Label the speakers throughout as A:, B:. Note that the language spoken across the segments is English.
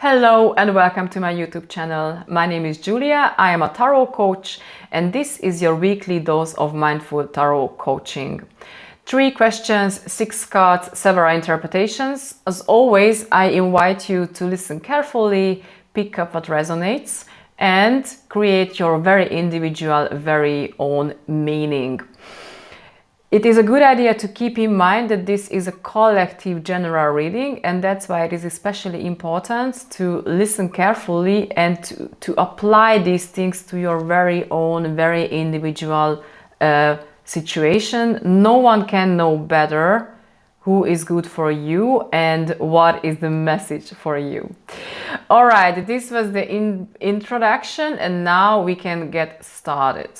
A: Hello and welcome to my YouTube channel. My name is Julia, I am a tarot coach, and this is your weekly dose of mindful tarot coaching. 3 questions, 6 cards, several interpretations. As always, I invite you to listen carefully, pick up what resonates, and create your very individual, very own meaning. It is a good idea to keep in mind that this is a collective general reading, and that's why it is especially important to listen carefully and to apply these things to your very own, very individual situation. No one can know better who is good for you and what is the message for you. All right, this was the introduction, and now we can get started.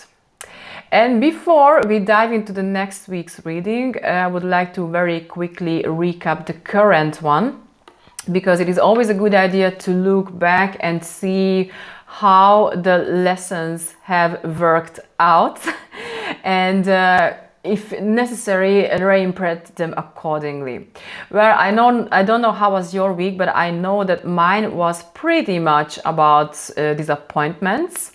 A: And before we dive into the next week's reading, I would like to very quickly recap the current one, because it is always a good idea to look back and see how the lessons have worked out and if necessary, reinterpret them accordingly. Well, I don't know how was your week, but I know that mine was pretty much about disappointments.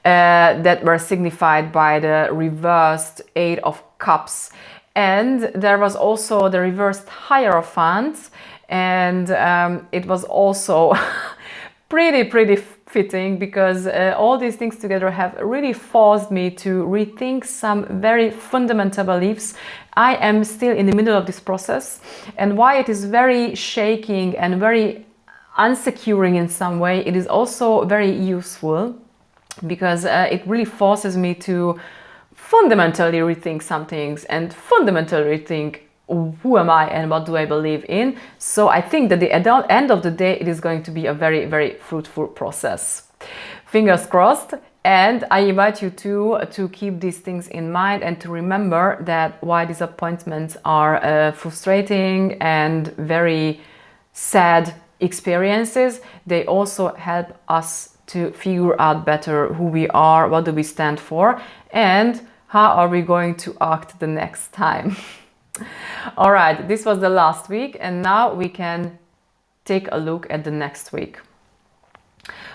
A: That were signified by the reversed 8 of Cups, and there was also the reversed Hierophant, and it was also pretty fitting, because all these things together have really forced me to rethink some very fundamental beliefs. I am still in the middle of this process, and why it is very shaking and very unsecuring in some way, it is also very useful, because it really forces me to fundamentally rethink some things and fundamentally rethink who am I and what do I believe in. So I think that at the end of the day, it is going to be a very fruitful process. Fingers crossed. And I invite you to keep these things in mind and to remember that while disappointments are frustrating and very sad experiences, they also help us to figure out better who we are, what do we stand for, and how are we going to act the next time. All right, this was the last week, and now we can take a look at the next week.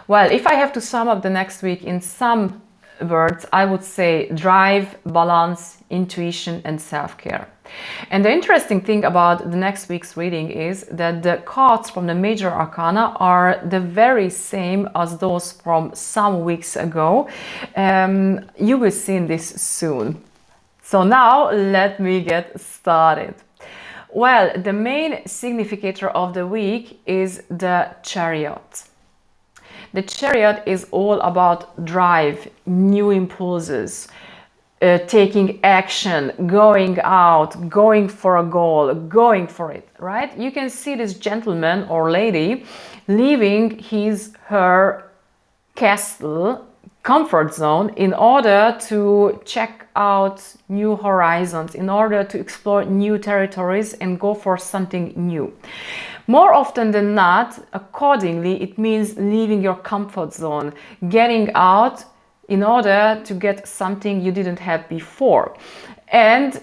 A: Well, if I have to sum up the next week in some words, I would say drive, balance, intuition, and self-care. And the interesting thing about the next week's reading is that the cards from the major arcana are the very same as those from some weeks ago. You will see this soon. So now let me get started. Well, the main significator of the week is the Chariot. The Chariot is all about drive, new impulses, taking action, going out, going for a goal, going for it, right? You can see this gentleman or lady leaving her castle, comfort zone, in order to check out new horizons, in order to explore new territories and go for something new. More often than not, accordingly, it means leaving your comfort zone, getting out in order to get something you didn't have before. And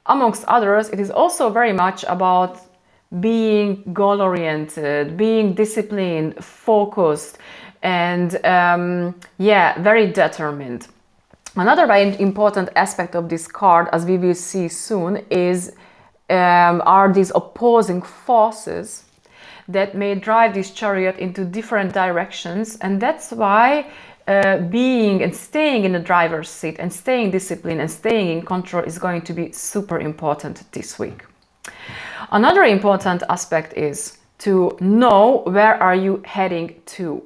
A: amongst others, it is also very much about being goal-oriented, being disciplined, focused, and very determined. Another very important aspect of this card, as we will see soon, are these opposing forces that may drive this Chariot into different directions, and that's why being and staying in the driver's seat and staying disciplined and staying in control is going to be super important this week. Another important aspect is to know where are you heading to.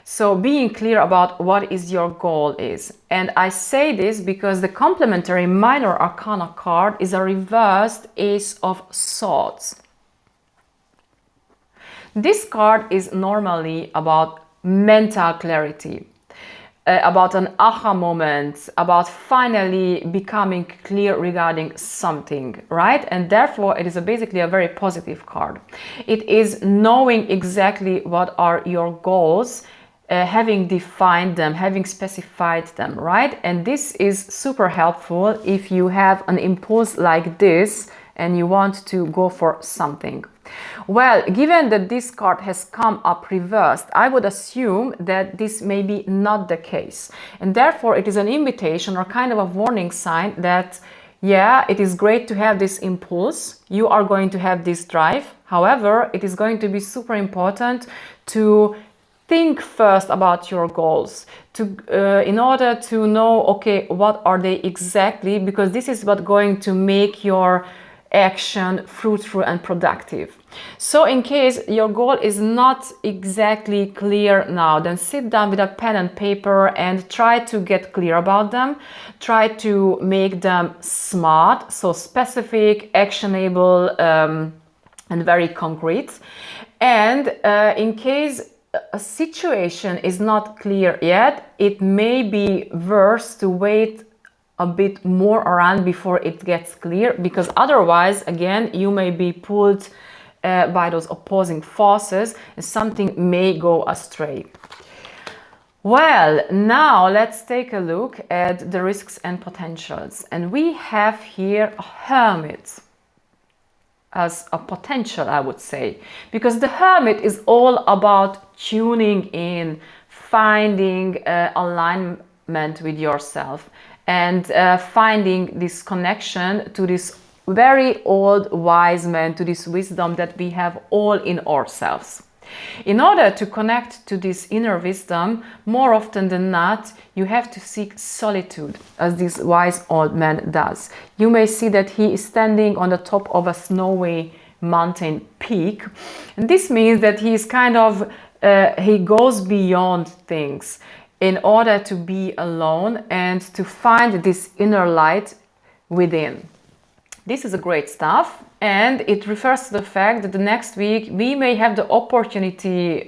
A: So being clear about what is your goal is. And I say this because the complementary minor arcana card is a reversed Ace of Swords. This card is normally about mental clarity, about an aha moment, about finally becoming clear regarding something, right? And therefore it is basically a very positive card. It is knowing exactly what are your goals, having defined them, having specified them, right? And this is super helpful if you have an impulse like this and you want to go for something. Well, given that this card has come up reversed, I would assume that this may be not the case. And therefore, it is an invitation or kind of a warning sign that, yeah, it is great to have this impulse. You are going to have this drive. However, it is going to be super important to think first about your goals in order to know, okay, what are they exactly? Because this is what's going to make your action fruitful and productive. So in case your goal is not exactly clear now, then sit down with a pen and paper and try to get clear about them. Try to make them SMART, so specific, actionable, and very concrete. And in case a situation is not clear yet, it may be worse to wait a bit more around before it gets clear, because otherwise, again, you may be pulled by those opposing forces and something may go astray. Well, now let's take a look at the risks and potentials. And we have here a Hermit as a potential, I would say, because the Hermit is all about tuning in, finding alignment with yourself, and finding this connection to this very old wise man, to this wisdom that we have all in ourselves. In order to connect to this inner wisdom, more often than not, you have to seek solitude, as this wise old man does. You may see that he is standing on the top of a snowy mountain peak. And this means that he is kind of, he goes beyond things in order to be alone and to find this inner light within. This is a great stuff, and it refers to the fact that the next week we may have the opportunity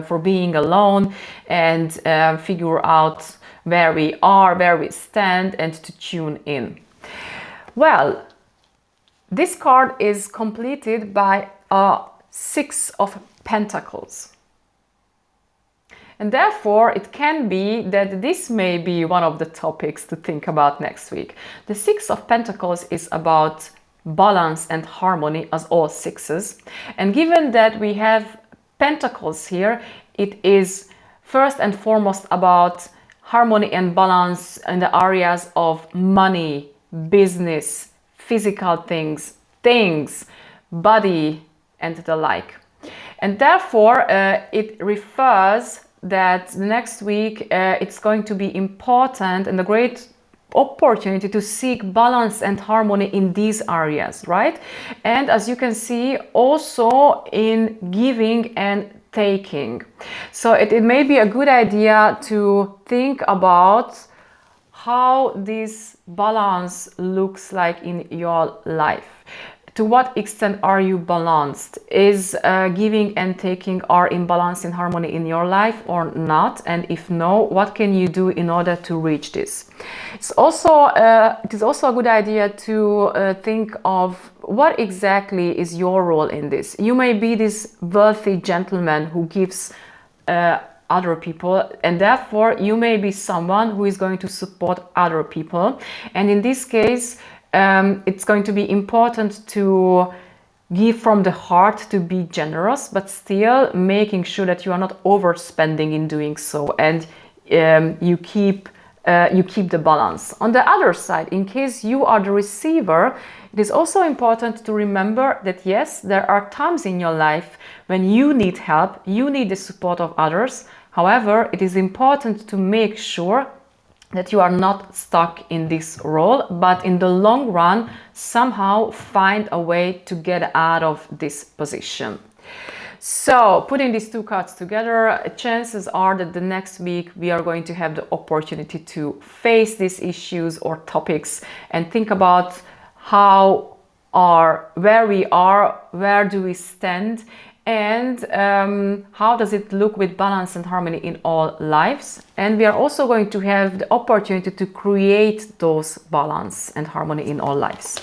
A: for being alone and figure out where we are, where we stand, and to tune in. Well, this card is completed by a Six of Pentacles. And therefore, it can be that this may be one of the topics to think about next week. The Six of Pentacles is about balance and harmony, as all sixes. And given that we have pentacles here, it is first and foremost about harmony and balance in the areas of money, business, physical things, body, and the like. And therefore, it refers that next week it's going to be important and a great opportunity to seek balance and harmony in these areas, right? And as you can see, also in giving and taking. So it may be a good idea to think about how this balance looks like in your life. To what extent are you balanced? Is giving and taking are in balance and harmony in your life or not? And if no, what can you do in order to reach this? It is also a good idea to think of what exactly is your role in this. You may be this wealthy gentleman who gives other people, and therefore you may be someone who is going to support other people. And in this case, it's going to be important to give from the heart, to be generous, but still making sure that you are not overspending in doing so, and you keep the balance. On the other side, in case you are the receiver, it is also important to remember that yes, there are times in your life when you need help, you need the support of others. However, it is important to make sure that you are not stuck in this role, but in the long run, somehow find a way to get out of this position. So, putting these two cards together, chances are that the next week we are going to have the opportunity to face these issues or topics and think about where we are, where do we stand, and how does it look with balance and harmony in all lives. And we are also going to have the opportunity to create those balance and harmony in all lives.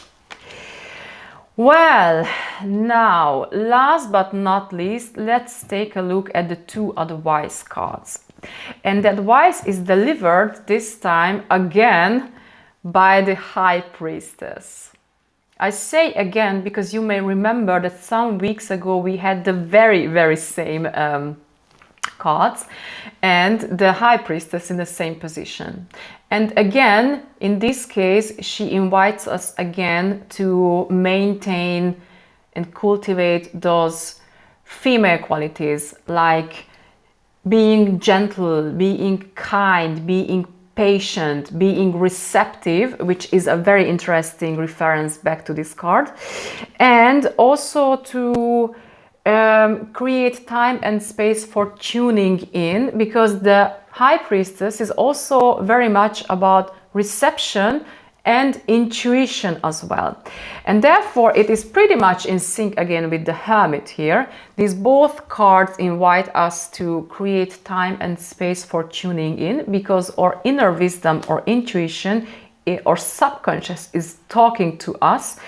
A: Well, now, last but not least, let's take a look at the two advice cards. And the advice is delivered this time again by the High Priestess. I say again because you may remember that some weeks ago we had the very same cards and the High Priestess in the same position. And again, in this case, she invites us again to maintain and cultivate those female qualities like being gentle, being kind, being patient, being receptive, which is a very interesting reference back to this card, and also to create time and space for tuning in, because the High Priestess is also very much about reception and intuition as well. And therefore it is pretty much in sync again with the Hermit here. These both cards invite us to create time and space for tuning in, because our inner wisdom or intuition or subconscious is talking to us.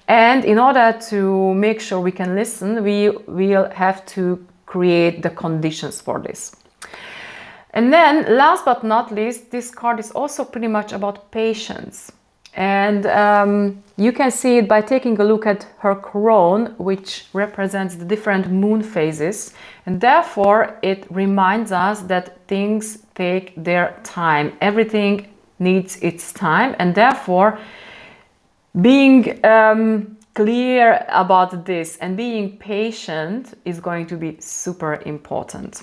A: And in order to make sure we can listen, we will have to create the conditions for this. And then last but not least, this card is also pretty much about patience. And you can see it by taking a look at her crown, which represents the different moon phases. And therefore, it reminds us that things take their time. Everything needs its time. And therefore, being clear about this and being patient is going to be super important.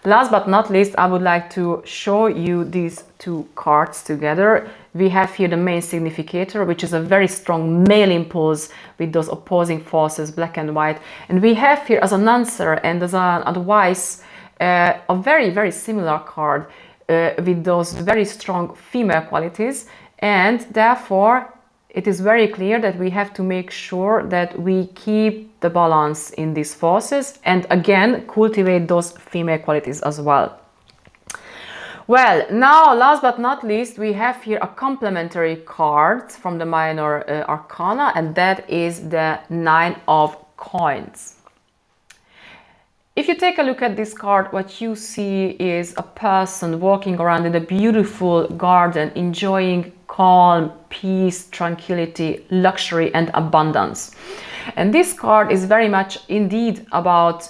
A: Last but not least, I would like to show you these two cards together. We have here the main significator, which is a very strong male impulse with those opposing forces, black and white. And we have here as an answer and as an advice a very similar card with those very strong female qualities. And therefore, it is very clear that we have to make sure that we keep the balance in these forces and again cultivate those female qualities as well. Well, now last but not least, we have here a complementary card from the minor arcana, and that is the Nine of Coins. If you take a look at this card, what you see is a person walking around in a beautiful garden, enjoying calm, peace, tranquility, luxury, and abundance. And this card is very much indeed about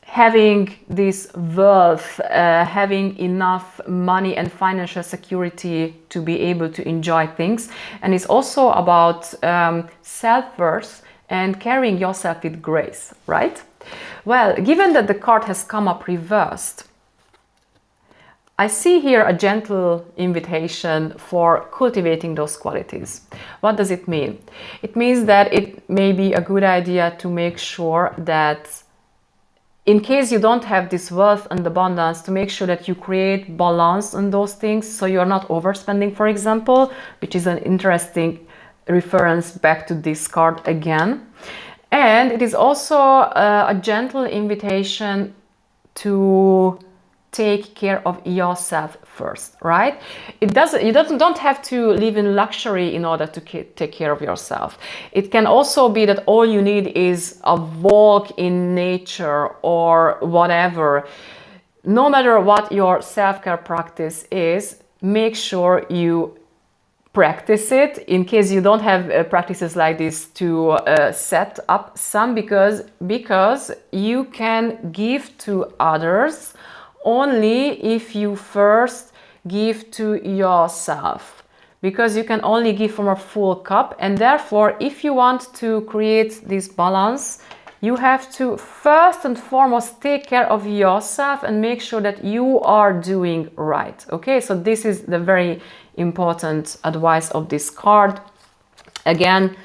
A: having this wealth, having enough money and financial security to be able to enjoy things. And it's also about self-worth and carrying yourself with grace, right? Well, given that the card has come up reversed, I see here a gentle invitation for cultivating those qualities. What does it mean? It means that it may be a good idea to make sure that in case you don't have this wealth and abundance, to make sure that you create balance on those things so you're not overspending, for example, which is an interesting reference back to this card again. And it is also a gentle invitation to take care of yourself first, right? You don't have to live in luxury in order to take care of yourself. It can also be that all you need is a walk in nature or whatever. No matter what your self-care practice is, make sure you practice it. In case you don't have practices like this, to set up some, because you can give to others only if you first give to yourself, because you can only give from a full cup. And therefore, if you want to create this balance, you have to first and foremost take care of yourself and make sure that you are doing right. Okay, so this is the very important advice of this card. Again,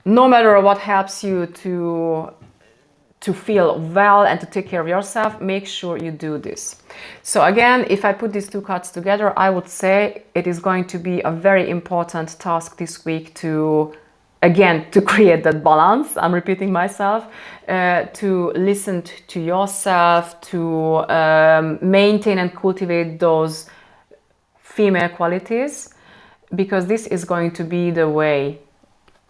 A: no matter what helps you to feel well and to take care of yourself, make sure you do this. So again, if I put these two cards together, I would say it is going to be a very important task this week to, again, to create that balance. I'm repeating myself, to listen to yourself, to maintain and cultivate those female qualities, because this is going to be the way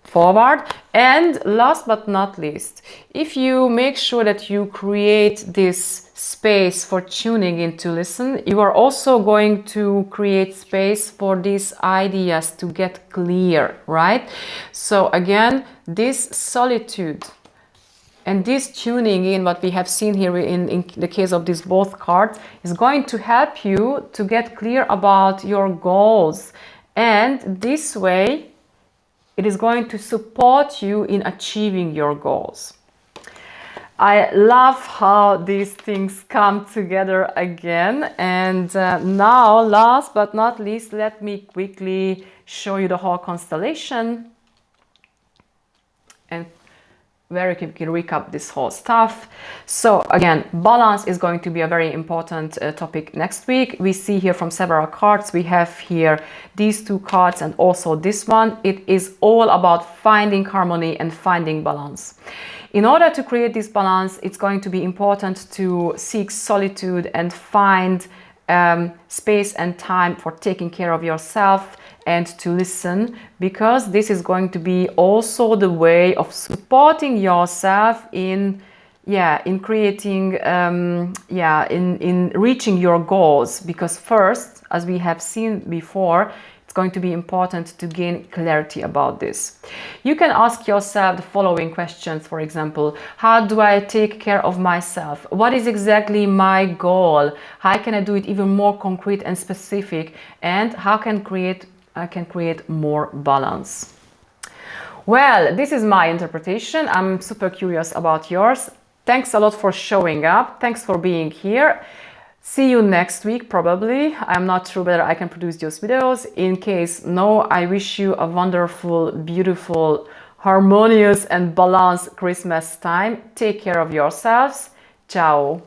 A: forward. And last but not least, if you make sure that you create this space for tuning in to listen, you are also going to create space for these ideas to get clear, right? So again, this solitude and this tuning in, what we have seen here in the case of these both cards, is going to help you to get clear about your goals. And this way, it is going to support you in achieving your goals. I love how these things come together again. And now, last but not least, let me quickly show you the whole constellation and very quickly recap this whole stuff. So again, balance is going to be a very important topic next week. We see here from several cards, we have here these two cards and also this one. It is all about finding harmony and finding balance. In order to create this balance, it's going to be important to seek solitude and find space and time for taking care of yourself and to listen, because this is going to be also the way of supporting yourself in creating in reaching your goals. Because first, as we have seen before, it's going to be important to gain clarity about this. You can ask yourself the following questions. For example, how do I take care of myself? What is exactly my goal? How can I do it even more concrete and specific? And how I can create more balance? Well, this is my interpretation. I'm super curious about yours. Thanks a lot for showing up. Thanks for being here. See you next week, probably. I'm not sure whether I can produce those videos. In case no, I wish you a wonderful, beautiful, harmonious and balanced Christmas time. Take care of yourselves. Ciao.